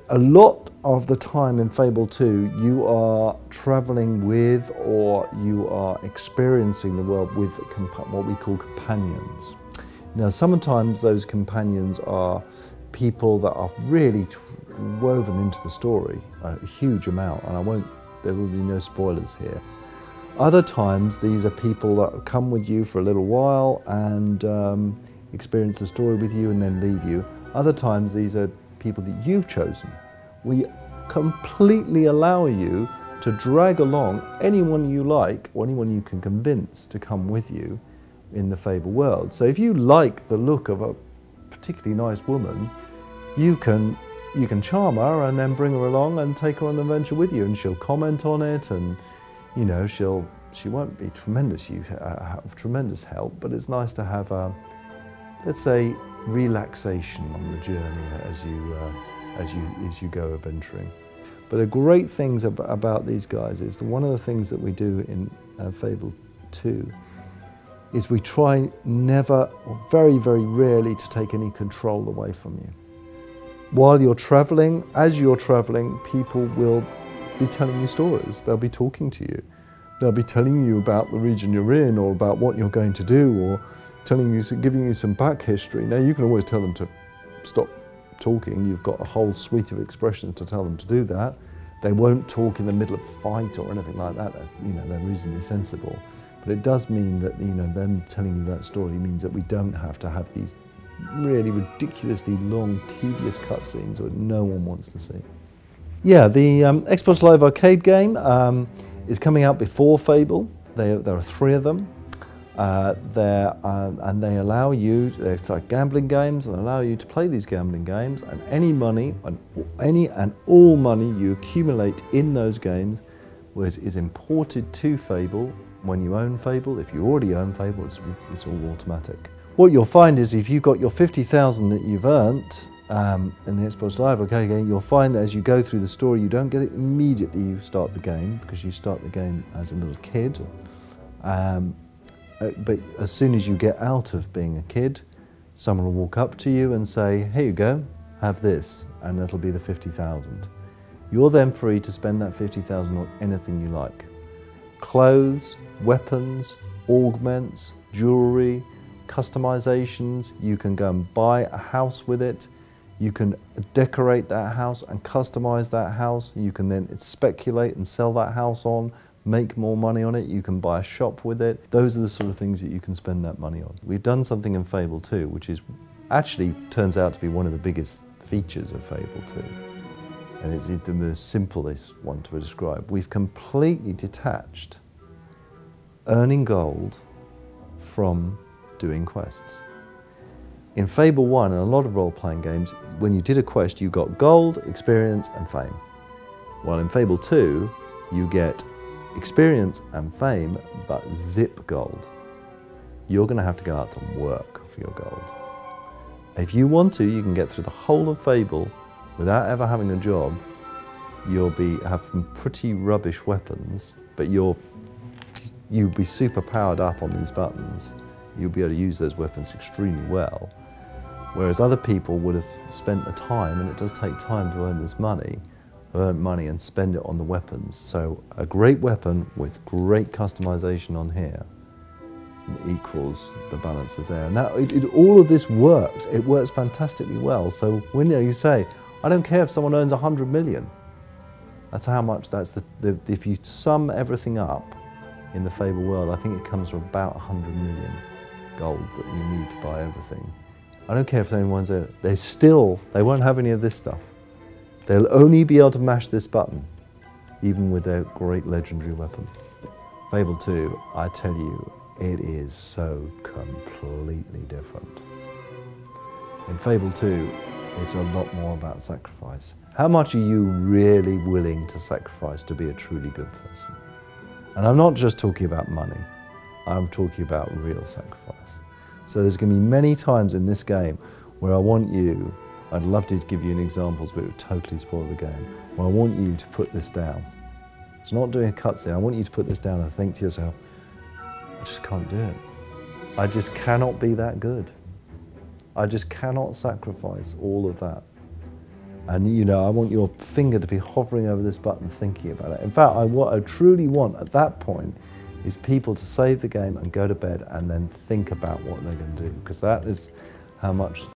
A lot of the time in Fable 2, you are traveling with, or you are experiencing the world with what we call companions. Now, sometimes those companions are people that are really woven into the story, a huge amount, and there will be no spoilers here. Other times, these are people that come with you for a little while and experience the story with you and then leave you. Other times, these are people that you've chosen. We completely allow you to drag along anyone you like or anyone you can convince to come with you in the Fable world. So if you like the look of a particularly nice woman, you can charm her and then bring her along and take her on an adventure with you, and she'll comment on it, and you know, she won't be tremendous help, but it's nice to have a, let's say, relaxation on the journey as you go adventuring. But the great things about these guys is that one of the things that we do in Fable 2 is we try never, or very, very rarely, to take any control away from you. While you're traveling, as you're traveling, people will be telling you stories. They'll be talking to you. They'll be telling you about the region you're in, or about what you're going to do, or telling you, giving you some back history. Now, you can always tell them to stop talking. You've got a whole suite of expressions to tell them to do that. They won't talk in the middle of a fight or anything like that. You know, they're reasonably sensible. But it does mean that, you know, them telling you that story means that we don't have to have these really ridiculously long, tedious cutscenes that no one wants to see. Yeah, the Xbox Live Arcade game is coming out before Fable. There are 3 of them. And they allow you, they're like gambling games, and allow you to play these gambling games, and any money, and all money you accumulate in those games is imported to Fable when you own Fable. If you already own Fable, it's all automatic. What you'll find is if you've got your 50,000 that you've earned in the Xbox Live Arcade game, you'll find that as you go through the story, you don't get it immediately you start the game, because you start the game as a little kid. But as soon as you get out of being a kid, someone will walk up to you and say, here you go, have this, and it'll be the 50,000. You're then free to spend that 50,000 on anything you like. Clothes, weapons, augments, jewelry, customizations. You can go and buy a house with it. You can decorate that house and customize that house. You can then speculate and sell that house on, make more money on it. You can buy a shop with it. Those are the sort of things that you can spend that money on. We've done something in Fable 2, which is actually turns out to be one of the biggest features of Fable 2. And it's the most simplest one to describe. We've completely detached earning gold from doing quests. In Fable 1 and a lot of role-playing games, when you did a quest, you got gold, experience, and fame. While in Fable 2, you get experience and fame, but zip gold. You're going to have to go out and work for your gold. If you want to, you can get through the whole of Fable without ever having a job. You'll have pretty rubbish weapons, but you'll be super powered up on these buttons. You'll be able to use those weapons extremely well. Whereas other people would have spent the time, and it does take time to earn this money, and spend it on the weapons. So a great weapon with great customization on here equals the balance of there. And all of this works. It works fantastically well. So when you say, I don't care if someone earns 100 million, that's how much if you sum everything up in the Fable world, I think it comes to about 100 million gold that you need to buy everything. I don't care if anyone's there. They won't have any of this stuff. They'll only be able to mash this button, even with their great legendary weapon. Fable 2, I tell you, it is so completely different. In Fable 2, it's a lot more about sacrifice. How much are you really willing to sacrifice to be a truly good person? And I'm not just talking about money, I'm talking about real sacrifice. So there's going to be many times in this game where I'd love to give you examples, but it would totally spoil the game, where I want you to put this down. It's not doing a cutscene, I want you to put this down and think to yourself, I just can't do it. I just cannot be that good. I just cannot sacrifice all of that And you know, I want your finger to be hovering over this button thinking about it. In fact, what I truly want at that point is people to save the game and go to bed and then think about what they're going to do, because that is how much